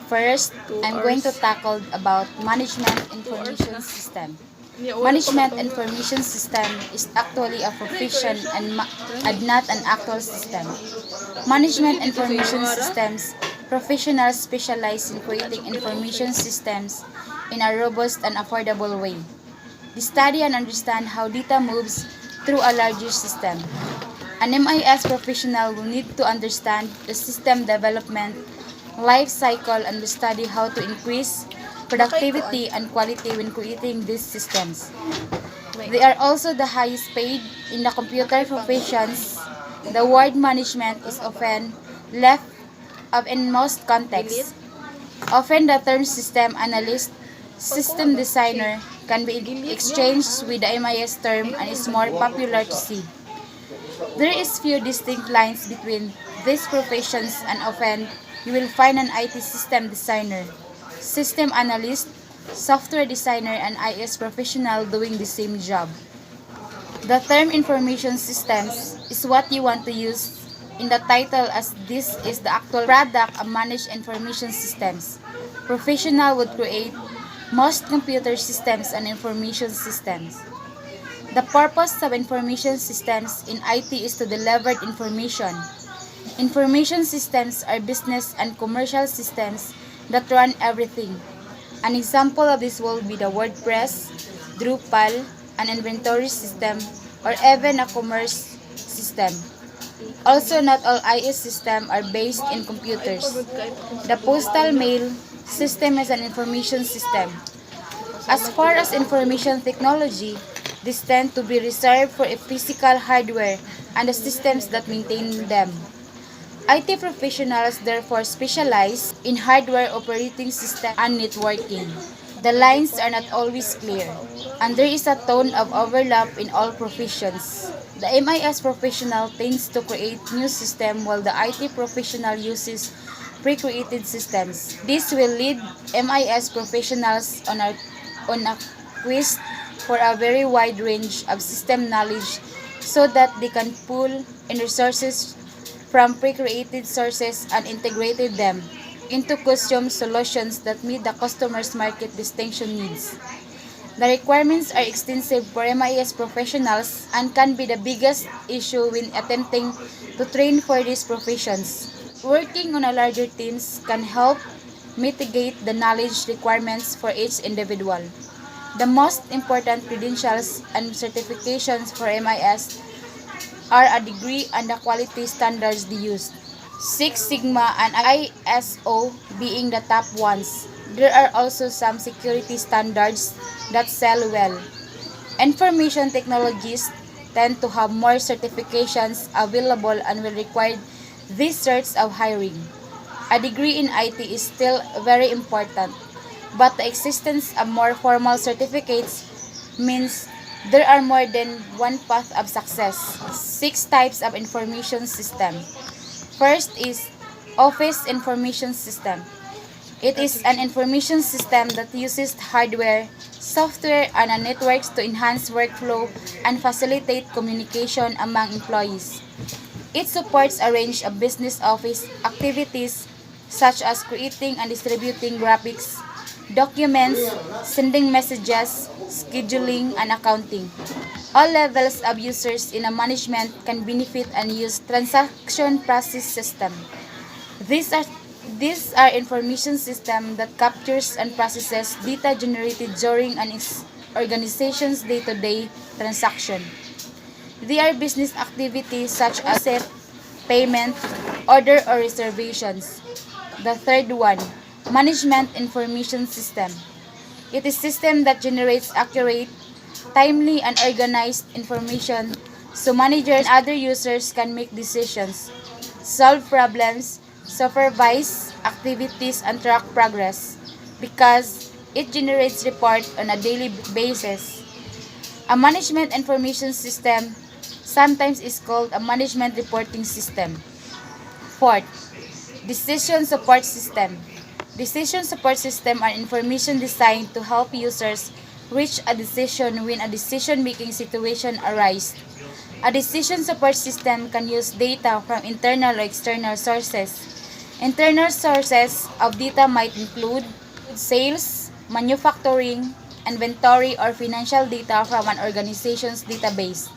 First, I'm going to tackle about management information system. Management information system is actually a profession and not an actual system. Management information systems professionals specialize in creating information systems in a robust and affordable way. They study and understand how data moves through a larger system. An MIS professional will need to understand the system development, life cycle, and will study how to increase productivity and quality when creating these systems. They are also the highest paid in the computer professions. The word management is often left out in most contexts. Often the term system analyst, system designer can be exchanged with the MIS term and is more popular to see. There is few distinct lines between these professions and often you will find an IT system designer, system analyst, software designer, and IS professional doing the same job. The term information systems is what you want to use in the title as this is the actual product of managed information systems. Professional would create most computer systems and information systems. The purpose of information systems in IT is to deliver information. Information systems are business and commercial systems that run everything. An example of this will be the WordPress, Drupal, an inventory system, or even a commerce system. Also, not all IS systems are based in computers. The postal mail system is an information system. As far as information technology, these tend to be reserved for a physical hardware and the systems that maintain them. IT professionals therefore specialize in hardware operating system and networking. The lines are not always clear, and there is a tone of overlap in all professions. The MIS professional tends to create new systems while the IT professional uses pre-created systems. This will lead MIS professionals on a quest for a very wide range of system knowledge so that they can pull in resources from pre-created sources and integrated them into custom solutions that meet the customer's market distinction needs. The requirements are extensive for MIS professionals and can be the biggest issue when attempting to train for these professions. Working on a larger teams can help mitigate the knowledge requirements for each individual. The most important credentials and certifications for MIS are a degree and the quality standards they use. Six Sigma and ISO being the top ones. There are also some security standards that sell well. Information technologists tend to have more certifications available and will require these sorts of hiring. A degree in IT is still very important, but the existence of more formal certificates means there are more than one path of success. Six types of information system. First is Office Information System. It is an information system that uses hardware, software, and networks to enhance workflow and facilitate communication among employees. It supports a range of business office activities such as creating and distributing graphics, documents, sending messages, scheduling, and accounting. All levels of users in a management can benefit and use transaction process system. These are these are information system that captures and processes data generated during an organization's day-to-day transaction. They are business activities such as set, payment, order or reservations. The third one, Management Information System. It is a system that generates accurate, timely, and organized information so managers and other users can make decisions, solve problems, supervise activities, and track progress because it generates reports on a daily basis. A management information system sometimes is called a management reporting system. Fourth, Decision Support System. Decision support system are information designed to help users reach a decision when a decision-making situation arises. A decision support system can use data from internal or external sources. Internal sources of data might include sales, manufacturing, inventory, or financial data from an organization's database.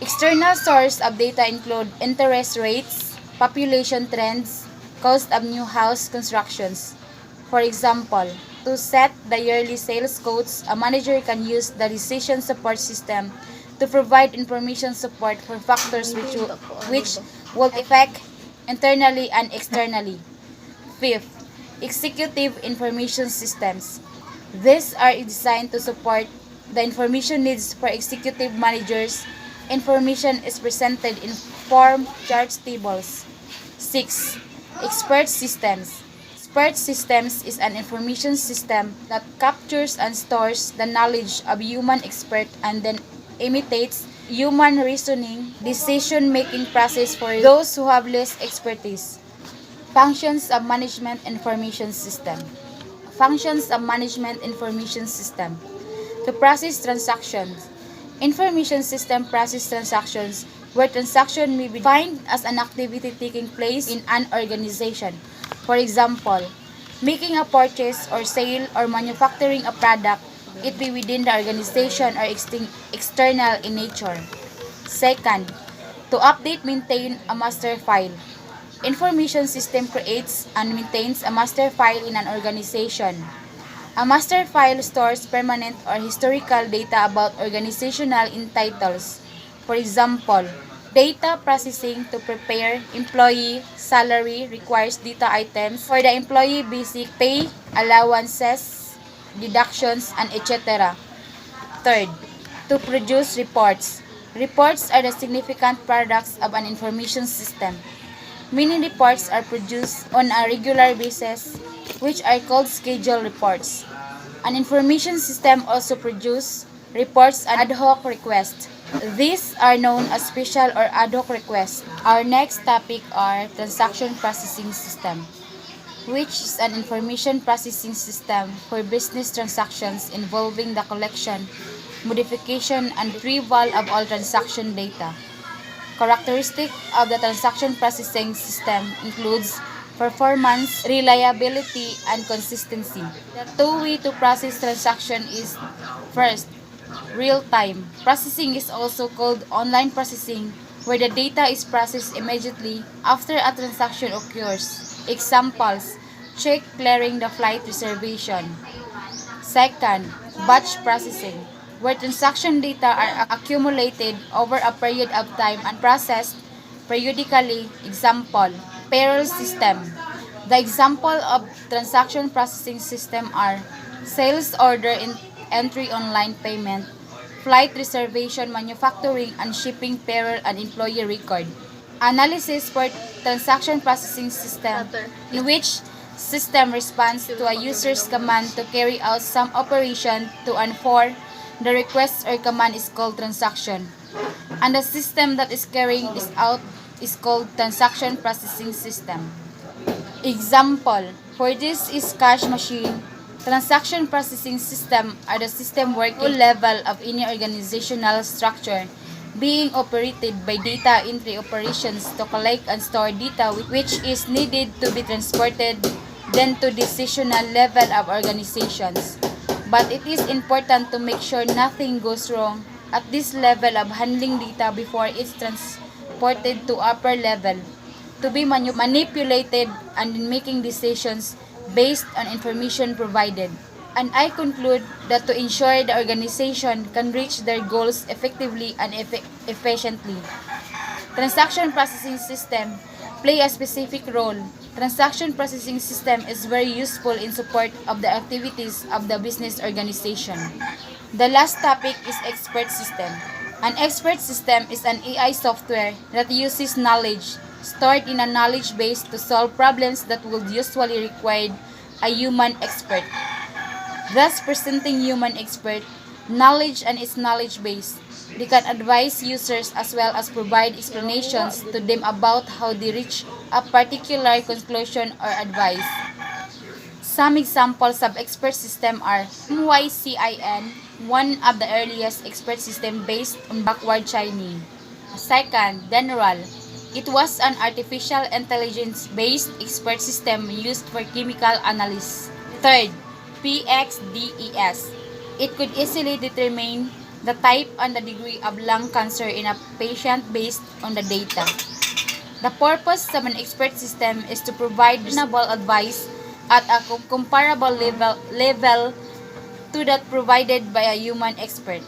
External sources of data include interest rates, population trends, cost of new house constructions. For example, to set the yearly sales quotes, a manager can use the decision support system to provide information support for factors which will affect internally and externally. Fifth, executive information systems. These are designed to support the information needs for executive managers. Information is presented in form charts tables. 6. Expert systems. Expert systems is an information system that captures and stores the knowledge of human expert and then imitates human reasoning, decision-making process for those who have less expertise. Functions of Management Information System. Functions of Management Information System. To process transactions. Information system process transactions where transaction may be defined as an activity taking place in an organization. For example, making a purchase or sale or manufacturing a product, it be within the organization or external in nature. Second, to update maintain a master file. Information system creates and maintains a master file in an organization. A master file stores permanent or historical data about organizational entitles. For example, data processing to prepare employee salary requires data items for the employee basic pay, allowances, deductions, and etc. Third, to produce reports. Reports are the significant products of an information system. Many reports are produced on a regular basis, which are called scheduled reports. An information system also produces reports and ad hoc requests. These are known as special or ad hoc requests. Our next topic are transaction processing system, which is an information processing system for business transactions involving the collection, modification, and retrieval of all transaction data. Characteristic of the transaction processing system includes performance, reliability, and consistency. The two-way to process transaction is first, real-time. Processing is also called online processing, where the data is processed immediately after a transaction occurs. Examples, check clearing the flight reservation. Second, batch processing, where transaction data are accumulated over a period of time and processed periodically. Example, payroll system. The example of transaction processing system are sales order entry online payment, flight reservation, manufacturing and shipping, payroll and employee record. Analysis for transaction processing system, in which system responds to a user's command to carry out some operation to and for the request or command is called transaction. And the system that is carrying this out is called transaction processing system. Example, for this is cash machine. Transaction processing system are the system working level of any organizational structure being operated by data entry operations to collect and store data which is needed to be transported then to decisional level of organizations. But it is important to make sure nothing goes wrong at this level of handling data before it's transported to upper level to be manipulated and in making decisions based on information provided. And I conclude that to ensure the organization can reach their goals effectively and efficiently, transaction processing system play a specific role. Transaction processing system is very useful in support of the activities of the business organization. The last topic is expert system. An expert system is an AI software that uses knowledge stored in a knowledge base to solve problems that would usually require a human expert, thus presenting human expert knowledge and its knowledge base. They can advise users as well as provide explanations to them about how they reach a particular conclusion or advice. Some examples of expert system are MYCIN, one of the earliest expert system based on backward chaining. Second, general. It was an artificial intelligence-based expert system used for chemical analysis. Third, PXDES. It could easily determine the type and the degree of lung cancer in a patient based on the data. The purpose of an expert system is to provide reasonable advice at a comparable level to that provided by a human expert.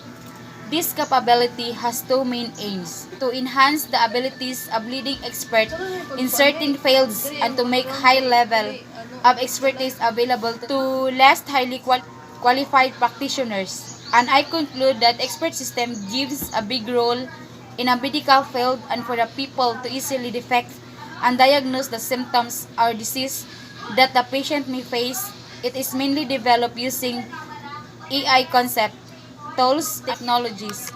This capability has two main aims: to enhance the abilities of leading experts in certain fields and to make high level of expertise available to less highly qualified practitioners. And I conclude that expert system gives a big role in a medical field and for the people to easily detect and diagnose the symptoms or disease that the patient may face. It is mainly developed using AI concept, tools, technologies.